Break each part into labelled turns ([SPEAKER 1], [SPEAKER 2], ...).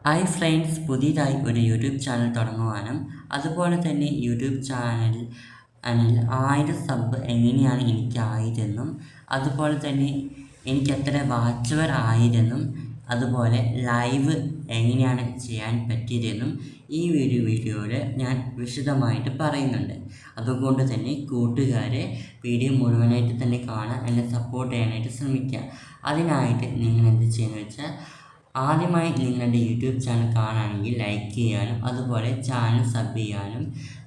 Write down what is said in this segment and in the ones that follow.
[SPEAKER 1] Hi friends, പുതിയതായി ഒരു YouTube channel തുടങ്ങുവാനും അതുപോലെ തന്നെ യൂട്യൂബ് ചാനലിൽ 1000 സബ് എങ്ങനെയാണ് എനിക്കായതെന്നും അതുപോലെ തന്നെ എനിക്ക് എത്ര വാച്ച് അവർ ആയതെന്നും അതുപോലെ ലൈവ് എങ്ങനെയാണ് ചെയ്യാൻ പറ്റിയതെന്നും ഈ വീഡിയോയിൽ ഞാൻ വിശദമായിട്ട് പറയുന്നുണ്ട്. അതുകൊണ്ട് തന്നെ കൂട്ടുകാരെ വീഡിയോ മുഴുവനായിട്ട് തന്നെ കാണാൻ എന്നെ സപ്പോർട്ട് ചെയ്യാനായിട്ട് ശ്രമിക്കുക. അതിനായിട്ട് നിങ്ങൾ എന്ത് ചെയ്യുന്നത് വെച്ചാൽ ആദ്യമായി നിങ്ങളുടെ യൂട്യൂബ് ചാനൽ കാണുകയാണെങ്കിൽ ലൈക്ക് ചെയ്യാനും അതുപോലെ ചാനൽ സബ് ചെയ്യാനും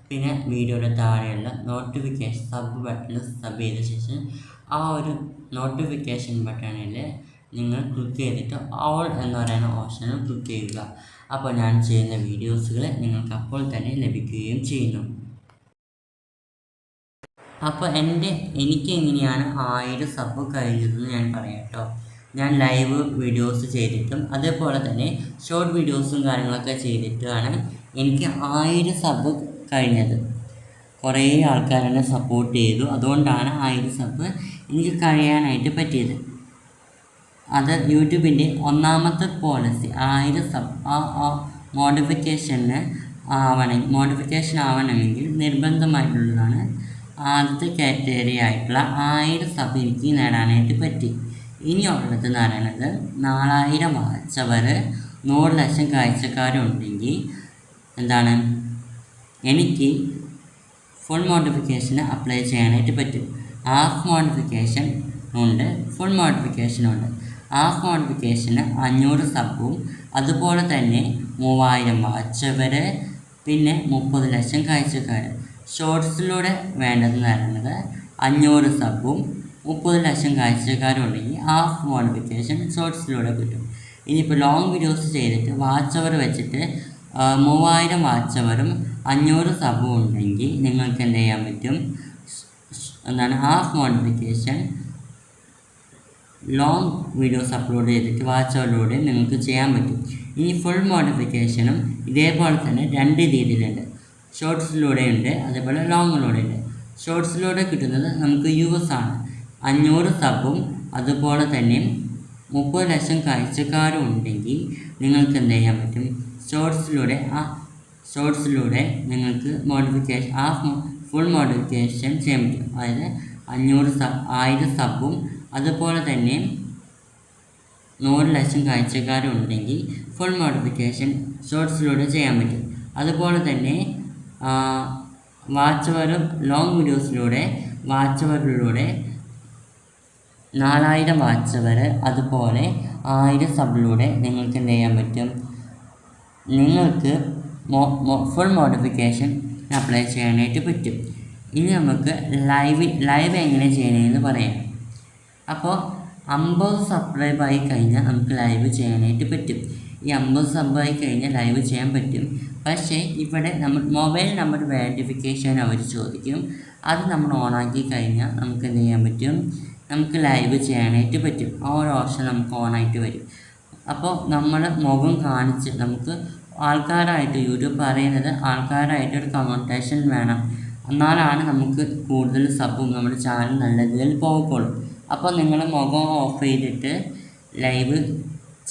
[SPEAKER 1] പിന്നെ വീഡിയോയുടെ താഴെയുള്ള നോട്ടിഫിക്കേഷൻ സബ് ബട്ടണിൽ സബ് ചെയ്ത ശേഷം ആ ഒരു നോട്ടിഫിക്കേഷൻ ബട്ടണിൽ നിങ്ങൾ ക്ലിക്ക് ചെയ്തിട്ട് ഓൾ എന്ന് പറയുന്ന ഓപ്ഷനിൽ ക്ലിക്ക് ചെയ്യുക. അപ്പോൾ ഞാൻ ചെയ്യുന്ന വീഡിയോസുകൾ നിങ്ങൾക്ക് അപ്പോൾ തന്നെ ലഭിക്കുകയും ചെയ്യുന്നു. അപ്പോൾ എനിക്ക് എങ്ങനെയാണ് 1000 സബ് കഴിഞ്ഞതെന്ന് ഞാൻ പറയാം കേട്ടോ. ഞാൻ ലൈവ് വീഡിയോസ് ചെയ്തിട്ടും അതേപോലെ തന്നെ ഷോർട്ട് വീഡിയോസും കാര്യങ്ങളൊക്കെ ചെയ്തിട്ടാണ് എനിക്ക് 1000 സബ് കഴിഞ്ഞത്. കുറേ ആൾക്കാർ എന്നെ സപ്പോർട്ട് ചെയ്തു, അതുകൊണ്ടാണ് 1000 സബ് എനിക്ക് കഴിയാനായിട്ട് പറ്റിയത്. അത് യൂട്യൂബിൻ്റെ ഒന്നാമത്തെ പോളിസി 1000 സബ് മോഡിഫിക്കേഷൻ ആവണമെങ്കിൽ നിർബന്ധമായിട്ടുള്ളതാണ്. ആദ്യത്തെ കാറ്റഗറി ആയിട്ടുള്ള 1000 സബ് എനിക്ക് നേടാനായിട്ട് പറ്റി. ഇനിയുള്ളത് എന്ന് പറയുന്നത് 4000 വാച്ച് അവർ 100 ലക്ഷം കാഴ്ചക്കാരുണ്ടെങ്കിൽ എനിക്ക് ഫുൾ മോഡിഫിക്കേഷന് അപ്ലൈ ചെയ്യാനായിട്ട് പറ്റും. ഹാഫ് മോഡിഫിക്കേഷൻ ഉണ്ട്, ഫുൾ മോഡിഫിക്കേഷനുണ്ട്. ഹാഫ് മോഡിഫിക്കേഷന് 500 സബും അതുപോലെ തന്നെ 3000 വാച്ച് അവർ പിന്നെ 30 ലക്ഷം കാഴ്ചക്കാർ. ഷോർട്സിലൂടെ വേണ്ടതെന്ന് പറയുന്നത് 500 സബും 30 ലക്ഷം കാഴ്ചക്കാരും ഉണ്ടെങ്കിൽ ഹാഫ് മോഡിഫിക്കേഷൻ ഷോർട്സിലൂടെ കിട്ടും. ഇനിയിപ്പോൾ ലോങ് വീഡിയോസ് ചെയ്തിട്ട് വാച്ച് അവർ വെച്ചിട്ട് 3000 വാച്ച് അവറും 500 സബും ഉണ്ടെങ്കിൽ നിങ്ങൾക്ക് എന്ത് ചെയ്യാൻ പറ്റും, half modification long videos upload ചെയ്തിട്ട് വാച്ച് അവറിലൂടെ നിങ്ങൾക്ക് ചെയ്യാൻ പറ്റും. ഇനി ഫുൾ മോഡിഫിക്കേഷനും ഇതേപോലെ തന്നെ 2 രീതിയിലുണ്ട്. ഷോർട്സിലൂടെയുണ്ട്, അതേപോലെ ലോങ്ങിലൂടെയുണ്ട്. ഷോർട്സിലൂടെ കിട്ടുന്നത് നമുക്ക് US ആണ്. 500 സബും അതുപോലെ തന്നെ 30 ലക്ഷം കാഴ്ചക്കാരും ഉണ്ടെങ്കിൽ നിങ്ങൾക്ക് എന്ത് ചെയ്യാൻ പറ്റും, ഷോർട്സിലൂടെ നിങ്ങൾക്ക് ഫുൾ മോഡിഫിക്കേഷൻ ചെയ്യാൻ പറ്റും. അതായത് 1000 സബും അതുപോലെ തന്നെ 100 ലക്ഷം കാഴ്ചക്കാരും ഉണ്ടെങ്കിൽ ഫുൾ മോഡിഫിക്കേഷൻ ഷോർട്സിലൂടെ ചെയ്യാൻ പറ്റും. അതുപോലെ തന്നെ വാച്ച് അവറും ലോങ് വീഡിയോസിലൂടെ വാച്ച് അവറിലൂടെ 4000 വാച്ച് അവർ അതുപോലെ 1000 സബിലൂടെ നിങ്ങൾക്ക് എന്ത് ചെയ്യാൻ പറ്റും, നിങ്ങൾക്ക് ഫുൾ മോഡിഫിക്കേഷൻ അപ്ലൈ ചെയ്യാനായിട്ട് പറ്റും. ഇനി നമുക്ക് ലൈവ് എങ്ങനെ ചെയ്യണമെന്ന് പറയാം. അപ്പോൾ 50 സബ്സ്ക്രൈബായി കഴിഞ്ഞാൽ നമുക്ക് ലൈവ് ചെയ്യാനായിട്ട് പറ്റും. ഈ 50 സബ്ബായി കഴിഞ്ഞാൽ ലൈവ് ചെയ്യാൻ പറ്റും. പക്ഷേ ഇവിടെ മൊബൈൽ നമ്പർ വെരിഫിക്കേഷൻ അവർ ചോദിക്കും. അത് നമ്മൾ ഓണാക്കി കഴിഞ്ഞാൽ നമുക്ക് എന്ത് ചെയ്യാൻ പറ്റും, നമുക്ക് ലൈവ് ചെയ്യാനായിട്ട് പറ്റും. ആ ഒരു ഓപ്ഷൻ നമുക്ക് ഓണായിട്ട് വരും. അപ്പോൾ നമ്മൾ മുഖം കാണിച്ച് നമുക്ക് ആൾക്കാരായിട്ട് യൂട്യൂബ് പറയുന്നത് ആൾക്കാരായിട്ട് ഒരു കമ്മ്യൂണിക്കേഷൻ വേണം, എന്നാലാണ് നമുക്ക് കൂടുതൽ സബും നമ്മുടെ ചാനൽ നല്ല രീതിയിൽ പോവുകയുള്ളൂ. അപ്പോൾ നിങ്ങൾ മുഖം ഓഫ് ചെയ്തിട്ട് ലൈവ്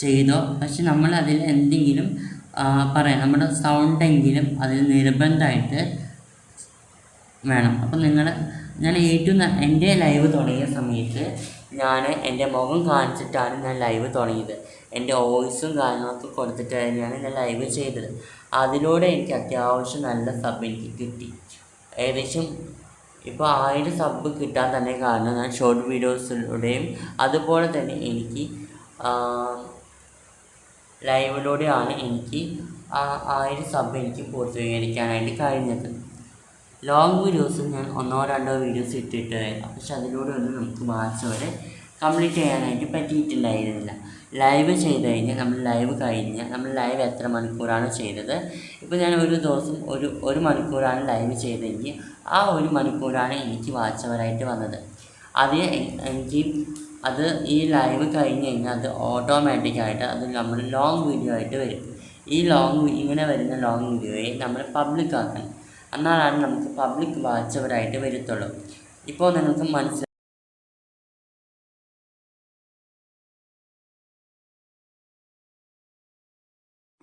[SPEAKER 1] ചെയ്തോ, പക്ഷെ നമ്മൾ അതിൽ എന്തെങ്കിലും പറയാം, നമ്മുടെ സൗണ്ടെങ്കിലും അതിൽ നിർബന്ധമായിട്ട് വേണം. അപ്പോൾ ഞാൻ എൻ്റെ ലൈവ് തുടങ്ങിയ സമയത്ത് ഞാൻ എൻ്റെ മുഖം കാണിച്ചിട്ടാണ് ഞാൻ ലൈവ് തുടങ്ങിയത്. എൻ്റെ വോയിസും കാര്യങ്ങളൊക്കെ കൊടുത്തിട്ട് തന്നെയാണ് ഞാൻ ലൈവ് ചെയ്തത്. അതിലൂടെ എനിക്ക് അത്യാവശ്യം നല്ല സബ് എനിക്ക് കിട്ടി. ഏകദേശം ഇപ്പോൾ 1000 സബ് കിട്ടാൻ തന്നെ കാരണം ഞാൻ ഷോർട്ട് വീഡിയോസിലൂടെയും അതുപോലെ തന്നെ എനിക്ക് ലൈവിലൂടെയാണ് എനിക്ക് 1000 സബ് എനിക്ക് പൂർത്തീകരിക്കാനായിട്ട് കഴിഞ്ഞത്. ലോങ് വീഡിയോസ് ഞാൻ 1-2 വീഡിയോസ് ഇട്ടിട്ടായിരുന്നു, പക്ഷെ അതിലൂടെ ഒന്നും നമുക്ക് വാച്ച് അവർ കംപ്ലീറ്റ് ചെയ്യാനായിട്ട് പറ്റിയിട്ടുണ്ടായിരുന്നില്ല. ലൈവ് ചെയ്ത് കഴിഞ്ഞാൽ നമ്മൾ ലൈവ് എത്ര മണിക്കൂറാണ് ചെയ്തത്, ഇപ്പോൾ ഞാൻ ഒരു ദിവസം ഒരു മണിക്കൂറാണ് ലൈവ് ചെയ്തതെങ്കിൽ ആ 1 മണിക്കൂറാണ് എനിക്ക് വാച്ച് അവറായിട്ട് വന്നത്. അത് ഈ ലൈവ് കഴിഞ്ഞ് കഴിഞ്ഞാൽ അത് ഓട്ടോമാറ്റിക്കായിട്ട് അത് നമ്മൾ ലോങ് വീഡിയോ ആയിട്ട് വരും. ഇങ്ങനെ വരുന്ന ലോങ് വീഡിയോയെ നമ്മൾ പബ്ലിക് ആക്കണം, എന്നാലാണ് നമുക്ക് പബ്ലിക് വാച്ച് അവറായിട്ട് വരത്തുള്ളൂ. ഇപ്പോൾ നിങ്ങൾക്ക് മനസ്സിലായി.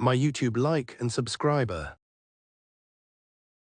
[SPEAKER 2] my YouTube like and subscriber.